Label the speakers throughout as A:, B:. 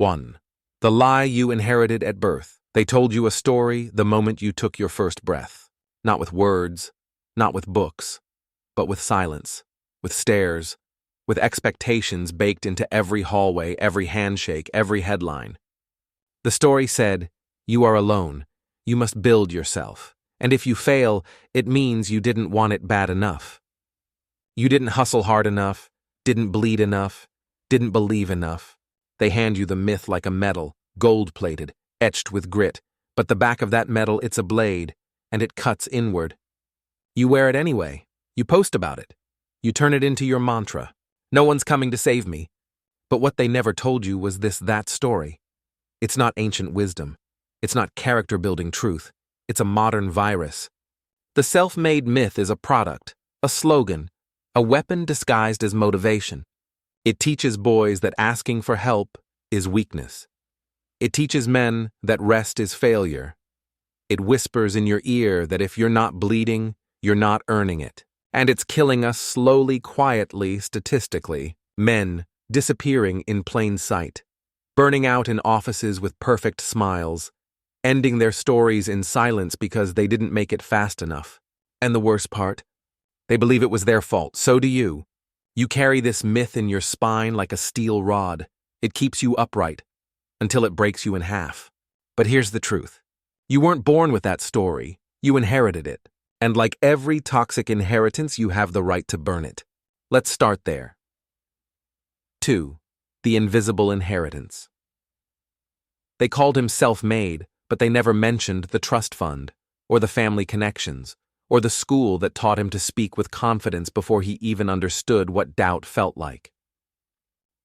A: 1. The lie you inherited at birth. They told you a story the moment you took your first breath. Not with words, not with books, but with silence, with stares, with expectations baked into every hallway, every handshake, every headline. The story said, you are alone, you must build yourself, and if you fail, it means you didn't want it bad enough. You didn't hustle hard enough, didn't bleed enough, didn't believe enough. They hand you the myth like a medal, gold-plated, etched with grit, but the back of that medal, it's a blade, and it cuts inward. You wear it anyway. You post about it. You turn it into your mantra. No one's coming to save me. But what they never told you was that story. It's not ancient wisdom. It's not character-building truth. It's a modern virus. The self-made myth is a product, a slogan, a weapon disguised as motivation. It teaches boys that asking for help is weakness. It teaches men that rest is failure. It whispers in your ear that if you're not bleeding, you're not earning it. And it's killing us slowly, quietly, statistically. Men disappearing in plain sight, burning out in offices with perfect smiles, ending their stories in silence because they didn't make it fast enough. And the worst part? They believe it was their fault. So do you. You carry this myth in your spine like a steel rod. It keeps you upright until it breaks you in half. But here's the truth. You weren't born with that story. You inherited it. And like every toxic inheritance, you have the right to burn it. Let's start there. 2. The invisible inheritance. They called him self-made, but they never mentioned the trust fund, or the family connections, or the school that taught him to speak with confidence before he even understood what doubt felt like.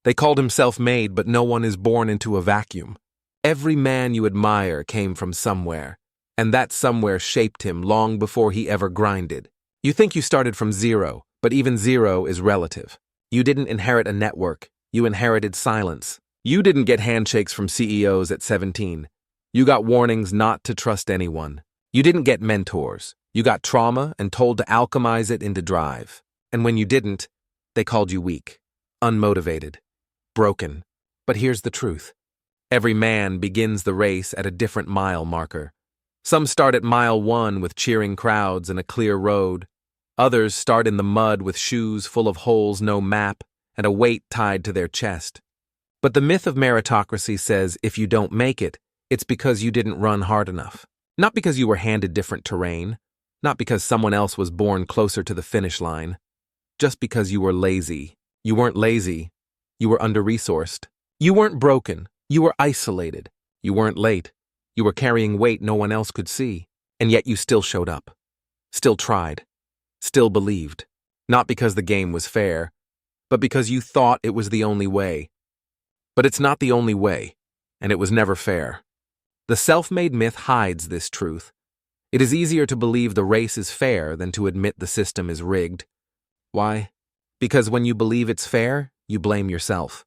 A: They called him self-made, but no one is born into a vacuum. Every man you admire came from somewhere, and that somewhere shaped him long before he ever grinded. You think you started from zero, but even zero is relative. You didn't inherit a network, you inherited silence. You didn't get handshakes from CEOs at 17. You got warnings not to trust anyone. You didn't get mentors. You got trauma and told to alchemize it into drive. And when you didn't, they called you weak, unmotivated, broken. But here's the truth. Every man begins the race at a different mile marker. Some start at mile 1 with cheering crowds and a clear road. Others start in the mud with shoes full of holes, no map, and a weight tied to their chest. But the myth of meritocracy says if you don't make it, it's because you didn't run hard enough. Not because you were handed different terrain, not because someone else was born closer to the finish line, just because you were lazy. You weren't lazy, you were under-resourced. You weren't broken, you were isolated. You weren't late, you were carrying weight no one else could see, and yet you still showed up, still tried, still believed. Not because the game was fair, but because you thought it was the only way. But it's not the only way, and it was never fair. The self-made myth hides this truth. It is easier to believe the race is fair than to admit the system is rigged. Why? Because when you believe it's fair, you blame yourself.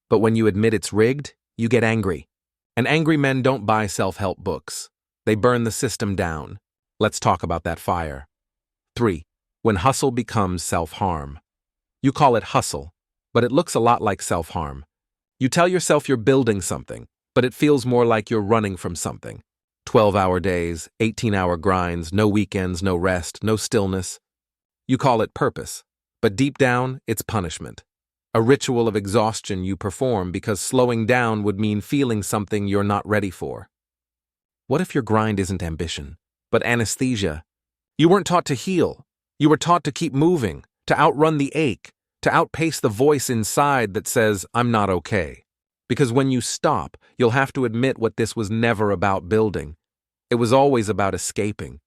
A: But when you admit it's rigged, you get angry. And angry men don't buy self-help books. They burn the system down. Let's talk about that fire. 3. When hustle becomes self-harm. You call it hustle, but it looks a lot like self-harm. You tell yourself you're building something, but it feels more like you're running from something. 12-hour days, 18-hour grinds, no weekends, no rest, no stillness. You call it purpose, but deep down, it's punishment. A ritual of exhaustion you perform because slowing down would mean feeling something you're not ready for. What if your grind isn't ambition, but anesthesia? You weren't taught to heal. You were taught to keep moving, to outrun the ache, to outpace the voice inside that says, I'm not okay. Because when you stop, you'll have to admit what this was never about building. It was always about escaping.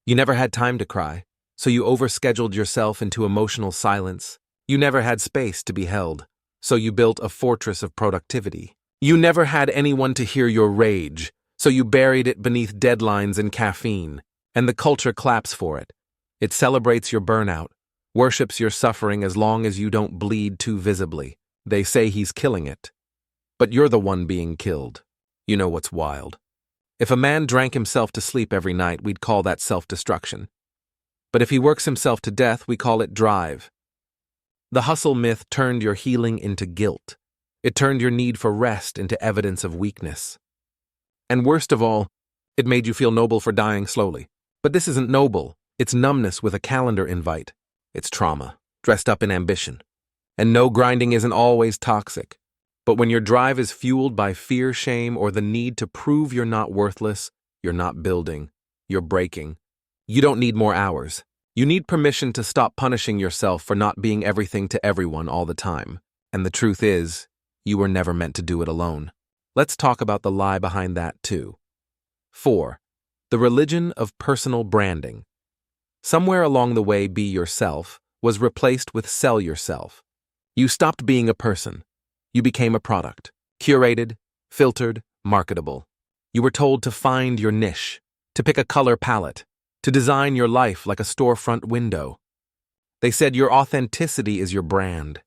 A: You never had time to cry, so you overscheduled yourself into emotional silence. You never had space to be held, so you built a fortress of productivity. You never had anyone to hear your rage, so you buried it beneath deadlines and caffeine. And the culture claps for it. It celebrates your burnout, worships your suffering as long as you don't bleed too visibly. They say he's killing it. But you're the one being killed. You know what's wild? If a man drank himself to sleep every night, we'd call that self-destruction. But if he works himself to death, we call it drive. The hustle myth turned your healing into guilt. It turned your need for rest into evidence of weakness. And worst of all, it made you feel noble for dying slowly. But this isn't noble. It's numbness with a calendar invite. It's trauma, dressed up in ambition. And no, grinding isn't always toxic. But when your drive is fueled by fear, shame, or the need to prove you're not worthless, you're not building, you're breaking. You don't need more hours. You need permission to stop punishing yourself for not being everything to everyone all the time. And the truth is, you were never meant to do it alone. Let's talk about the lie behind that too. 4. The religion of personal branding. Somewhere along the way, be yourself was replaced with sell yourself. You stopped being a person. You became a product, curated, filtered, marketable. You were told to find your niche, to pick a color palette, to design your life like a storefront window. They said your authenticity is your brand.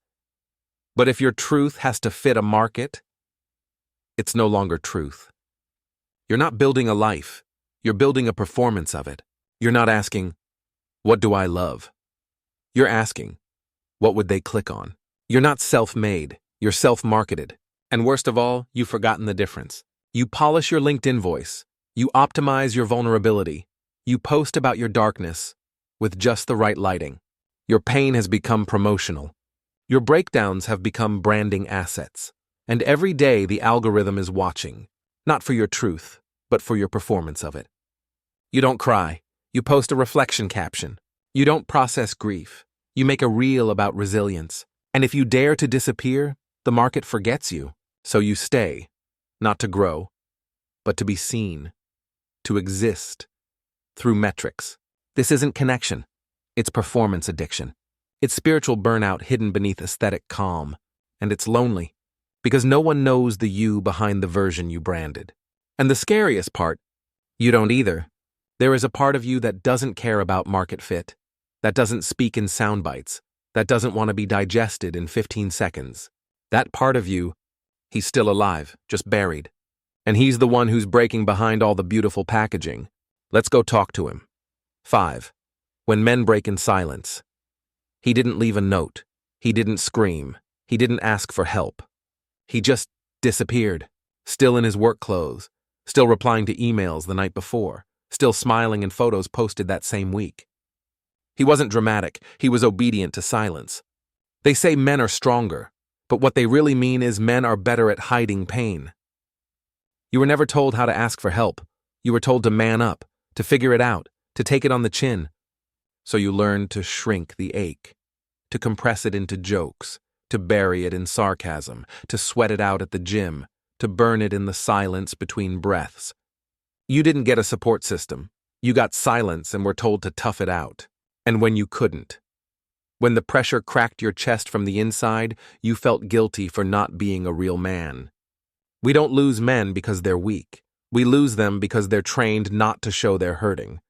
A: But if your truth has to fit a market, it's no longer truth. You're not building a life. You're building a performance of it. You're not asking, what do I love? You're asking, what would they click on? You're not self-made. You're self-marketed. And worst of all, you've forgotten the difference. You polish your LinkedIn voice. You optimize your vulnerability. You post about your darkness with just the right lighting. Your pain has become promotional. Your breakdowns have become branding assets. And every day the algorithm is watching, not for your truth, but for your performance of it. You don't cry. You post a reflection caption. You don't process grief. You make a reel about resilience. And if you dare to disappear, the market forgets you. So you stay, not to grow, but to be seen, to exist, through metrics. This isn't connection. It's performance addiction. It's spiritual burnout hidden beneath aesthetic calm. And it's lonely, because no one knows the you behind the version you branded. And the scariest part, you don't either. There is a part of you that doesn't care about market fit, that doesn't speak in sound bites, that doesn't want to be digested in 15 seconds. That part of you, he's still alive, just buried. And he's the one who's breaking behind all the beautiful packaging. Let's go talk to him. 5. When men break in silence. He didn't leave a note. He didn't scream. He didn't ask for help. He just disappeared, still in his work clothes, still replying to emails the night before, still smiling in photos posted that same week. He wasn't dramatic. He was obedient to silence. They say men are stronger, but what they really mean is men are better at hiding pain. You were never told how to ask for help. You were told to man up, to figure it out, to take it on the chin. So you learned to shrink the ache, to compress it into jokes, to bury it in sarcasm, to sweat it out at the gym, to burn it in the silence between breaths. You didn't get a support system. You got silence and were told to tough it out. And when you couldn't, when the pressure cracked your chest from the inside, you felt guilty for not being a real man. We don't lose men because they're weak. We lose them because they're trained not to show they're hurting.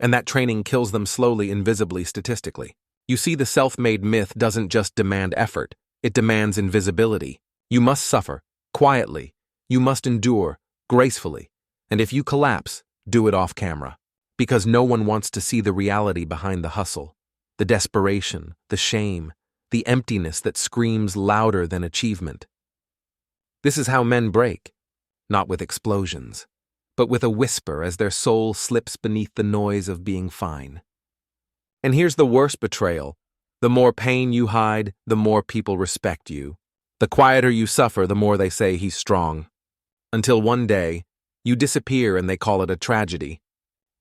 A: And that training kills them slowly, invisibly, statistically. You see, the self-made myth doesn't just demand effort. It demands invisibility. You must suffer, quietly. You must endure, gracefully. And if you collapse, do it off camera. Because no one wants to see the reality behind the hustle, the desperation, the shame, the emptiness that screams louder than achievement. This is how men break, not with explosions, but with a whisper as their soul slips beneath the noise of being fine. And here's the worst betrayal. The more pain you hide, the more people respect you. The quieter you suffer, the more they say he's strong. Until one day, you disappear and they call it a tragedy.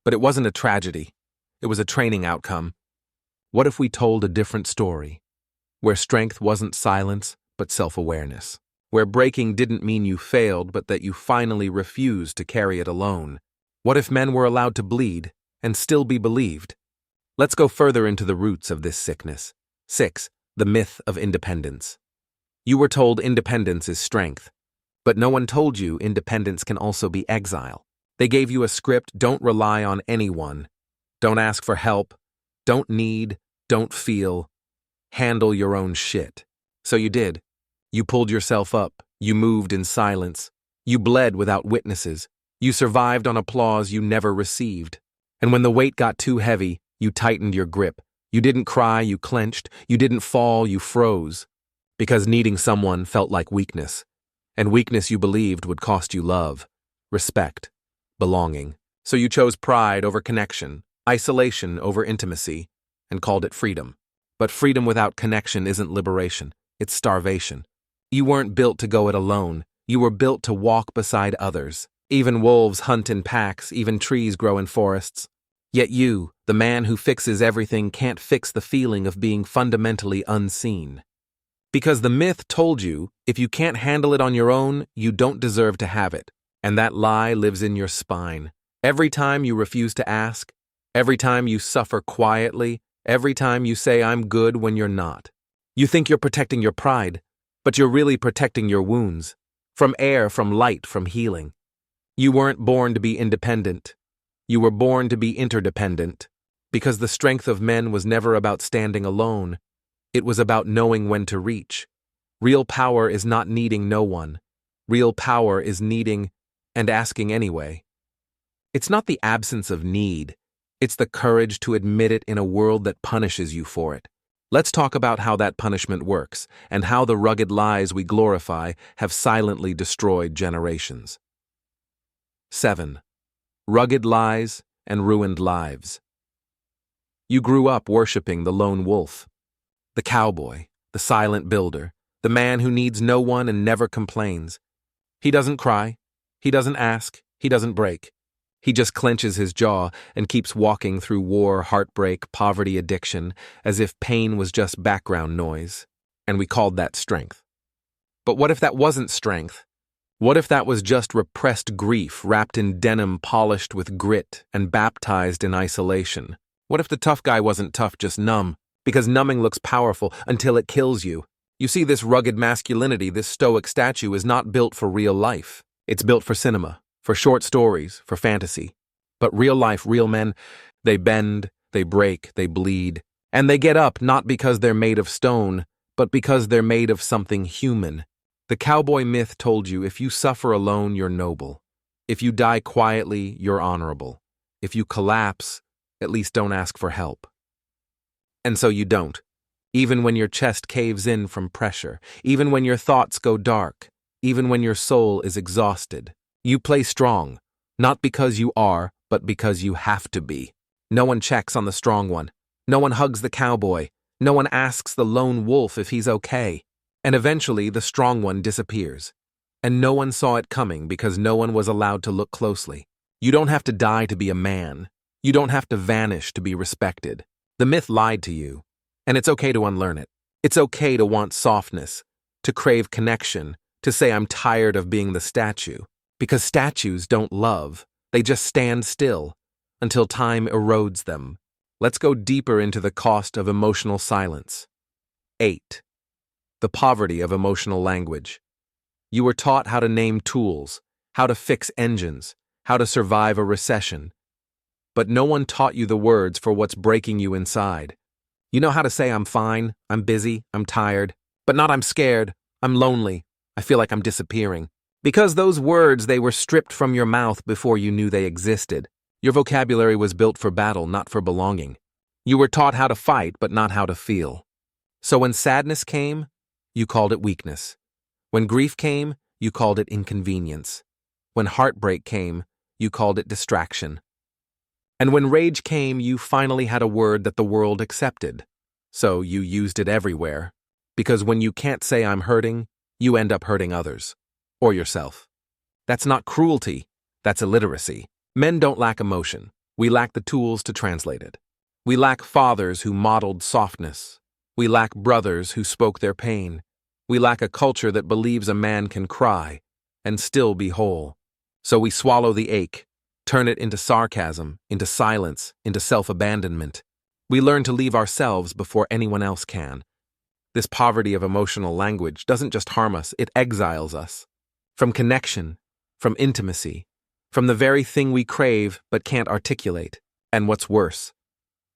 A: But it wasn't a tragedy. It was a training outcome. What if we told a different story? Where strength wasn't silence, but self-awareness. Where breaking didn't mean you failed, but that you finally refused to carry it alone. What if men were allowed to bleed and still be believed? Let's go further into the roots of this sickness. 6. The myth of independence. You were told independence is strength, but no one told you independence can also be exile. They gave you a script: don't rely on anyone, don't ask for help, don't need, don't feel, handle your own shit. So you did. You pulled yourself up, you moved in silence, you bled without witnesses, you survived on applause you never received. And when the weight got too heavy, you tightened your grip. You didn't cry, you clenched. You didn't fall, you froze. Because needing someone felt like weakness, and weakness you believed would cost you love, respect, belonging. So you chose pride over connection, isolation over intimacy, and called it freedom. But freedom without connection isn't liberation, it's starvation. You weren't built to go it alone, you were built to walk beside others. Even wolves hunt in packs, even trees grow in forests. Yet you, the man who fixes everything, can't fix the feeling of being fundamentally unseen. Because the myth told you, if you can't handle it on your own, you don't deserve to have it. And that lie lives in your spine. Every time you refuse to ask, every time you suffer quietly, every time you say I'm good when you're not. You think you're protecting your pride, but you're really protecting your wounds. From air, from light, from healing. You weren't born to be independent. You were born to be interdependent. Because the strength of men was never about standing alone. It was about knowing when to reach. Real power is not needing no one. Real power is needing and asking anyway. It's not the absence of need. It's the courage to admit it in a world that punishes you for it. Let's talk about how that punishment works and how the rugged lies we glorify have silently destroyed generations. 7. Rugged lies and ruined lives. You grew up worshiping the lone wolf, the cowboy, the silent builder, the man who needs no one and never complains. He doesn't cry, he doesn't ask, he doesn't break. He just clenches his jaw and keeps walking through war, heartbreak, poverty, addiction, as if pain was just background noise, and we called that strength. But what if that wasn't strength? What if that was just repressed grief wrapped in denim, polished with grit and baptized in isolation? What if the tough guy wasn't tough, just numb? Because numbing looks powerful until it kills you. You see, this rugged masculinity, this stoic statue, is not built for real life. It's built for cinema, for short stories, for fantasy. But real life, real men, they bend, they break, they bleed. And they get up not because they're made of stone, but because they're made of something human. The cowboy myth told you if you suffer alone, you're noble. If you die quietly, you're honorable. If you collapse, at least don't ask for help. And so you don't. Even when your chest caves in from pressure, even when your thoughts go dark, even when your soul is exhausted, you play strong, not because you are, but because you have to be. No one checks on the strong one. No one hugs the cowboy. No one asks the lone wolf if he's okay. And eventually the strong one disappears. And no one saw it coming because no one was allowed to look closely. You don't have to die to be a man. You don't have to vanish to be respected. The myth lied to you. And it's okay to unlearn it. It's okay to want softness, to crave connection, to say I'm tired of being the statue. Because statues don't love. They just stand still until time erodes them. Let's go deeper into the cost of emotional silence. 8. The poverty of emotional language. You were taught how to name tools, how to fix engines, how to survive a recession. But no one taught you the words for what's breaking you inside. You know how to say I'm fine, I'm busy, I'm tired, but not I'm scared, I'm lonely, I feel like I'm disappearing. Because those words, they were stripped from your mouth before you knew they existed. Your vocabulary was built for battle, not for belonging. You were taught how to fight, but not how to feel. So when sadness came, you called it weakness. When grief came, you called it inconvenience. When heartbreak came, you called it distraction. And when rage came, you finally had a word that the world accepted. So you used it everywhere. Because when you can't say I'm hurting, you end up hurting others. Or yourself. That's not cruelty, that's illiteracy. Men don't lack emotion. We lack the tools to translate it. We lack fathers who modeled softness. We lack brothers who spoke their pain. We lack a culture that believes a man can cry and still be whole. So we swallow the ache, turn it into sarcasm, into silence, into self-abandonment. We learn to leave ourselves before anyone else can. This poverty of emotional language doesn't just harm us, it exiles us. From connection, from intimacy, from the very thing we crave but can't articulate. And what's worse,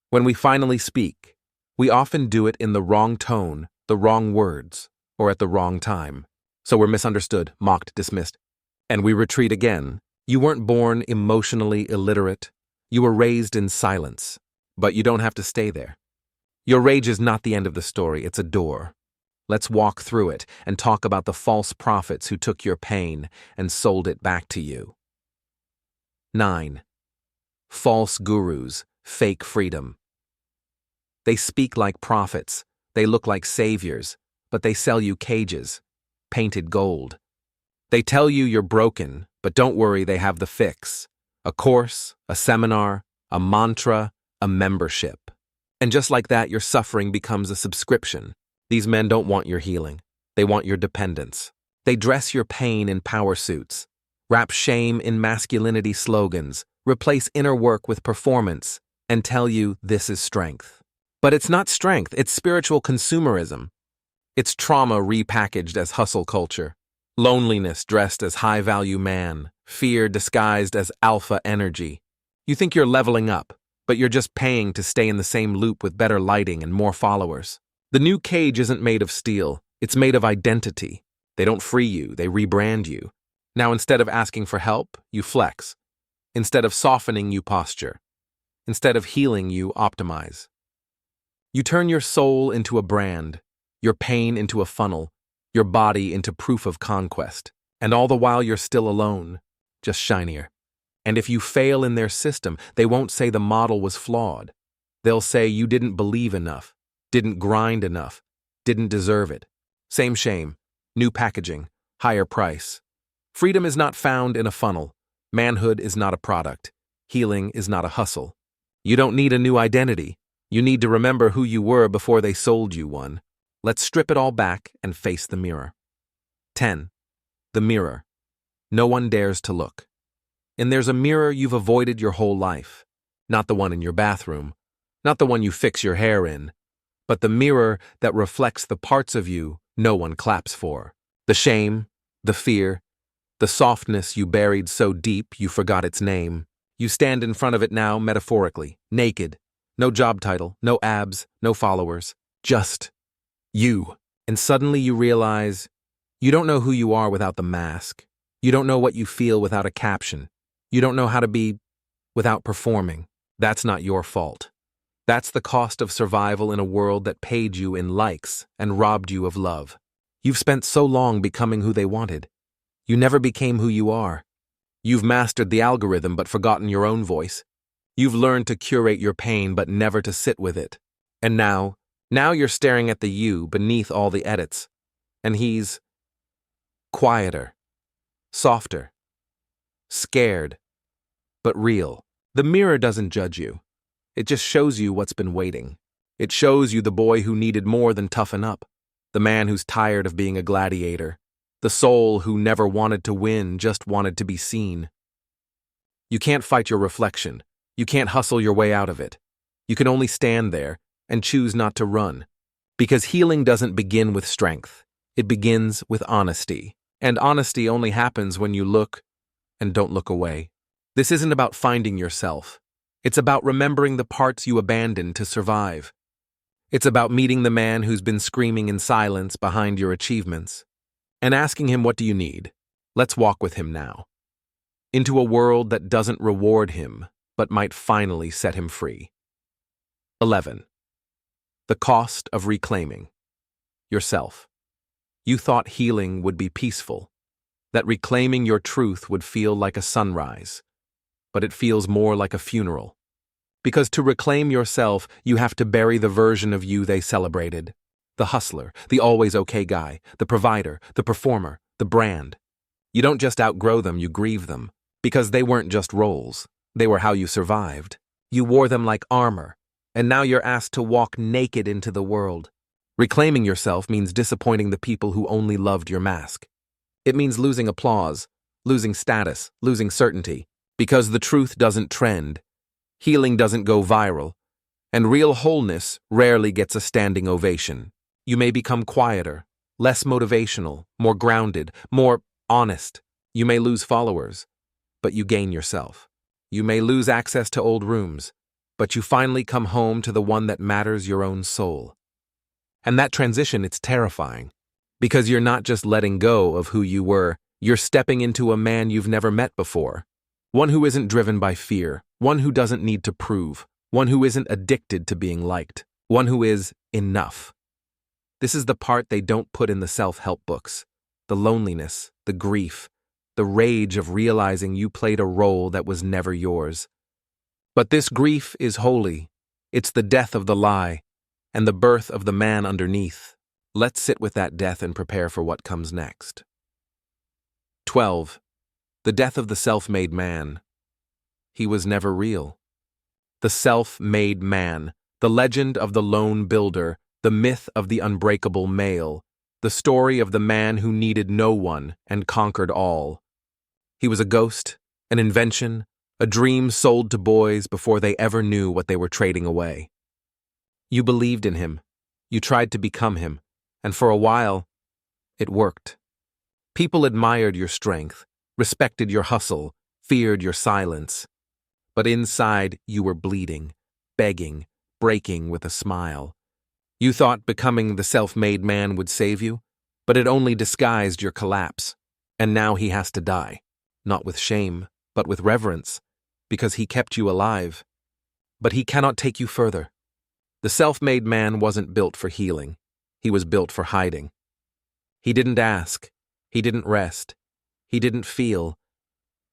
A: when we finally speak, we often do it in the wrong tone, the wrong words, or at the wrong time. So we're misunderstood, mocked, dismissed. And we retreat again. You weren't born emotionally illiterate. You were raised in silence. But you don't have to stay there. Your rage is not the end of the story, it's a door. Let's walk through it and talk about the false prophets who took your pain and sold it back to you. 9. False gurus, fake freedom. They speak like prophets, they look like saviors, but they sell you cages, painted gold. They tell you you're broken, but don't worry, they have the fix. A course, a seminar, a mantra, a membership. And just like that, your suffering becomes a subscription. These men don't want your healing. They want your dependence. They dress your pain in power suits, wrap shame in masculinity slogans, replace inner work with performance, and tell you this is strength. But it's not strength, it's spiritual consumerism. It's trauma repackaged as hustle culture, loneliness dressed as high-value man, fear disguised as alpha energy. You think you're leveling up, but you're just paying to stay in the same loop with better lighting and more followers. The new cage isn't made of steel, it's made of identity. They don't free you, they rebrand you. Now instead of asking for help, you flex. Instead of softening, you posture. Instead of healing, you optimize. You turn your soul into a brand, your pain into a funnel, your body into proof of conquest. And all the while you're still alone, just shinier. And if you fail in their system, they won't say the model was flawed. They'll say you didn't believe enough, didn't grind enough, didn't deserve it. Same shame, new packaging, higher price. Freedom is not found in a funnel. Manhood is not a product. Healing is not a hustle. You don't need a new identity. You need to remember who you were before they sold you one. Let's strip it all back and face the mirror. 10. The mirror. No one dares to look. And there's a mirror you've avoided your whole life. Not the one in your bathroom. Not the one you fix your hair in. But the mirror that reflects the parts of you no one claps for. The shame, the fear, the softness you buried so deep you forgot its name. You stand in front of it now metaphorically, naked. No job title, no abs, no followers. Just you. And suddenly you realize you don't know who you are without the mask. You don't know what you feel without a caption. You don't know how to be without performing. That's not your fault. That's the cost of survival in a world that paid you in likes and robbed you of love. You've spent so long becoming who they wanted. You never became who you are. You've mastered the algorithm but forgotten your own voice. You've learned to curate your pain but never to sit with it. And now you're staring at the you beneath all the edits. And he's quieter, softer, scared, but real. The mirror doesn't judge you. It just shows you what's been waiting. It shows you the boy who needed more than toughen up, the man who's tired of being a gladiator, the soul who never wanted to win, just wanted to be seen. You can't fight your reflection. You can't hustle your way out of it. You can only stand there and choose not to run. Because healing doesn't begin with strength. It begins with honesty. And honesty only happens when you look and don't look away. This isn't about finding yourself. It's about remembering the parts you abandoned to survive. It's about meeting the man who's been screaming in silence behind your achievements and asking him, what do you need? Let's walk with him now. Into a world that doesn't reward him, but might finally set him free. 11. The cost of reclaiming yourself. You thought healing would be peaceful, that reclaiming your truth would feel like a sunrise, but it feels more like a funeral. Because to reclaim yourself, you have to bury the version of you they celebrated. The hustler, the always okay guy, the provider, the performer, the brand. You don't just outgrow them, you grieve them. Because they weren't just roles. They were how you survived. You wore them like armor, and now you're asked to walk naked into the world. Reclaiming yourself means disappointing the people who only loved your mask. It means losing applause, losing status, losing certainty. Because the truth doesn't trend, healing doesn't go viral, and real wholeness rarely gets a standing ovation. You may become quieter, less motivational, more grounded, more honest. You may lose followers, but you gain yourself. You may lose access to old rooms, but you finally come home to the one that matters, your own soul. And that transition, it's terrifying. Because you're not just letting go of who you were, you're stepping into a man you've never met before. One who isn't driven by fear, one who doesn't need to prove, one who isn't addicted to being liked, one who is enough. This is the part they don't put in the self-help books. The loneliness, the grief, the rage of realizing you played a role that was never yours. But this grief is holy. It's the death of the lie, and the birth of the man underneath. Let's sit with that death and prepare for what comes next. 12. The death of the self-made man. He was never real. The self-made man, the legend of the lone builder, the myth of the unbreakable male, the story of the man who needed no one and conquered all. He was a ghost, an invention, a dream sold to boys before they ever knew what they were trading away. You believed in him. You tried to become him, and for a while, it worked. People admired your strength, respected your hustle, feared your silence. But inside, you were bleeding, begging, breaking with a smile. You thought becoming the self-made man would save you, but it only disguised your collapse. And now he has to die, not with shame, but with reverence, because he kept you alive. But he cannot take you further. The self-made man wasn't built for healing. He was built for hiding. He didn't ask. He didn't rest. He didn't feel.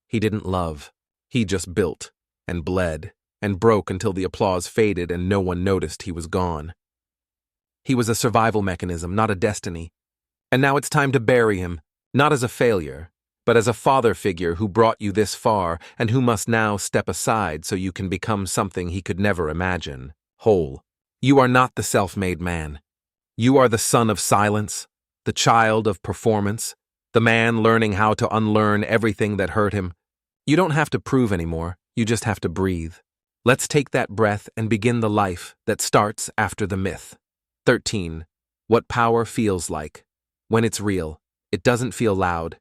A: He didn't love. He just built and bled and broke until the applause faded and no one noticed he was gone. He was a survival mechanism, not a destiny. And now it's time to bury him, not as a failure, but as a father figure who brought you this far and who must now step aside so you can become something he could never imagine, whole. You are not the self-made man. You are the son of silence, the child of performance, the man learning how to unlearn everything that hurt him. You don't have to prove anymore, you just have to breathe. Let's take that breath and begin the life that starts after the myth. 13. What power feels like. When it's real, it doesn't feel loud.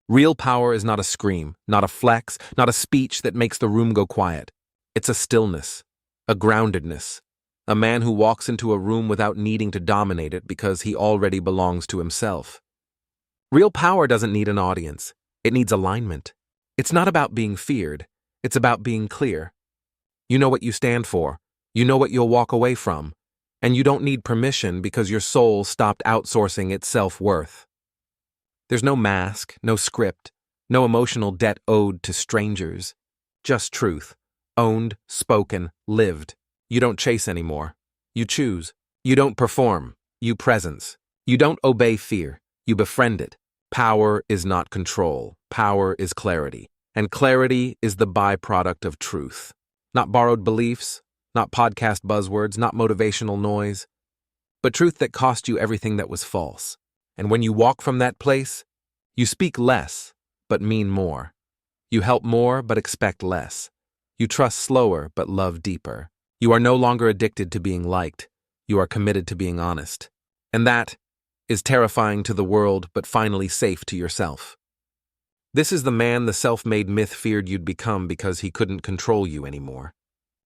A: Real power is not a scream, not a flex, not a speech that makes the room go quiet. It's a stillness, a groundedness, a man who walks into a room without needing to dominate it because he already belongs to himself. Real power doesn't need an audience. It needs alignment. It's not about being feared. It's about being clear. You know what you stand for. You know what you'll walk away from. And you don't need permission because your soul stopped outsourcing its self-worth. There's no mask, no script, no emotional debt owed to strangers. Just truth. Owned, spoken, lived. You don't chase anymore. You choose. You don't perform. You presence. You don't obey fear. You befriend it. Power is not control. Power is clarity. And clarity is the byproduct of truth. Not borrowed beliefs, not podcast buzzwords, not motivational noise, but truth that cost you everything that was false. And when you walk from that place, you speak less, but mean more. You help more, but expect less. You trust slower, but love deeper. You are no longer addicted to being liked. You are committed to being honest. And that is terrifying to the world, but finally safe to yourself. This is the man the self-made myth feared you'd become because he couldn't control you anymore.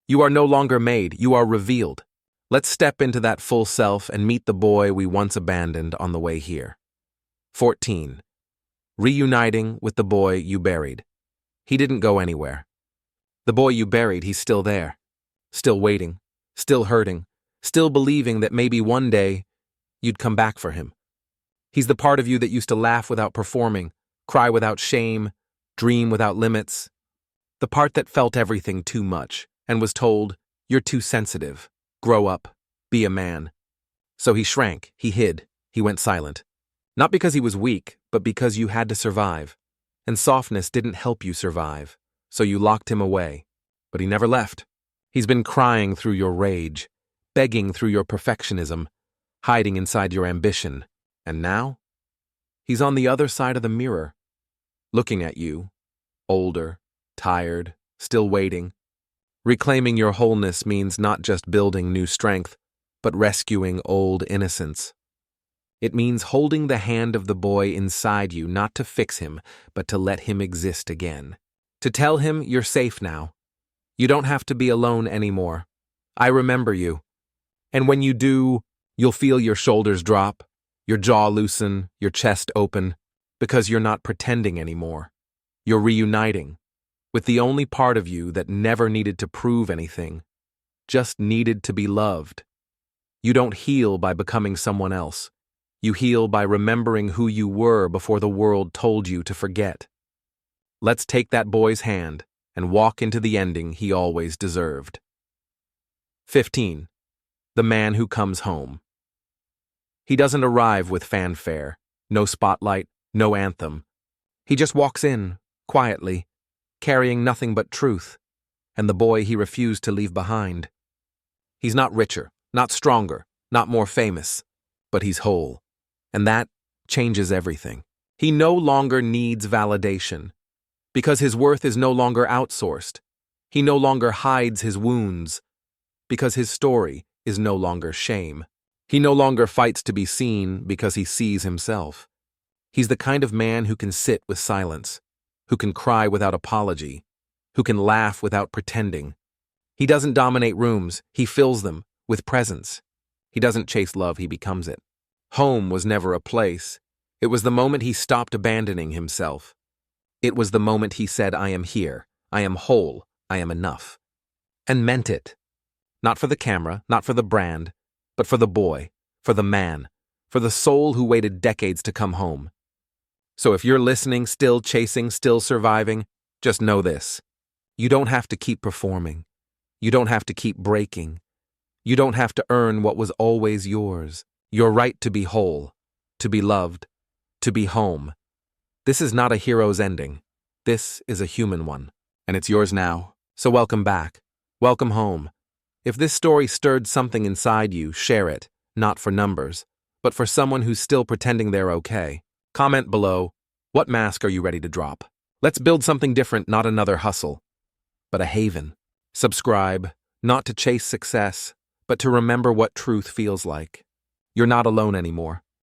A: You are no longer made, you are revealed. Let's step into that full self and meet the boy we once abandoned on the way here. 14. Reuniting with the boy you buried. He didn't go anywhere. The boy you buried, he's still there. Still waiting, still hurting, still believing that maybe one day you'd come back for him. He's the part of you that used to laugh without performing, cry without shame, dream without limits. The part that felt everything too much and was told, "You're too sensitive. Grow up. Be a man." So he shrank, he hid, he went silent. Not because he was weak, but because you had to survive. And softness didn't help you survive, so you locked him away. But he never left. He's been crying through your rage, begging through your perfectionism, hiding inside your ambition. And now? He's on the other side of the mirror, looking at you, older, tired, still waiting. Reclaiming your wholeness means not just building new strength, but rescuing old innocence. It means holding the hand of the boy inside you, not to fix him, but to let him exist again. To tell him you're safe now. You don't have to be alone anymore. I remember you. And when you do, you'll feel your shoulders drop, your jaw loosen, your chest open, because you're not pretending anymore. You're reuniting with the only part of you that never needed to prove anything, just needed to be loved. You don't heal by becoming someone else. You heal by remembering who you were before the world told you to forget. Let's take that boy's hand and walk into the ending he always deserved. 15. The man who comes home. He doesn't arrive with fanfare, no spotlight, no anthem. He just walks in, quietly, carrying nothing but truth, and the boy he refused to leave behind. He's not richer, not stronger, not more famous, but he's whole. And that changes everything. He no longer needs validation, because his worth is no longer outsourced. He no longer hides his wounds, because his story is no longer shame. He no longer fights to be seen because he sees himself. He's the kind of man who can sit with silence, who can cry without apology, who can laugh without pretending. He doesn't dominate rooms, he fills them with presence. He doesn't chase love, he becomes it. Home was never a place. It was the moment he stopped abandoning himself. It was the moment he said, I am here, I am whole, I am enough. And meant it. Not for the camera, not for the brand, but for the boy, for the man, for the soul who waited decades to come home. So if you're listening, still chasing, still surviving, just know this. You don't have to keep performing. You don't have to keep breaking. You don't have to earn what was always yours. Your right to be whole, to be loved, to be home. This is not a hero's ending. This is a human one, and it's yours now. So welcome back. Welcome home. If this story stirred something inside you, share it, not for numbers, but for someone who's still pretending they're okay. Comment below, what mask are you ready to drop? Let's build something different, not another hustle, but a haven. Subscribe, not to chase success, but to remember what truth feels like. You're not alone anymore.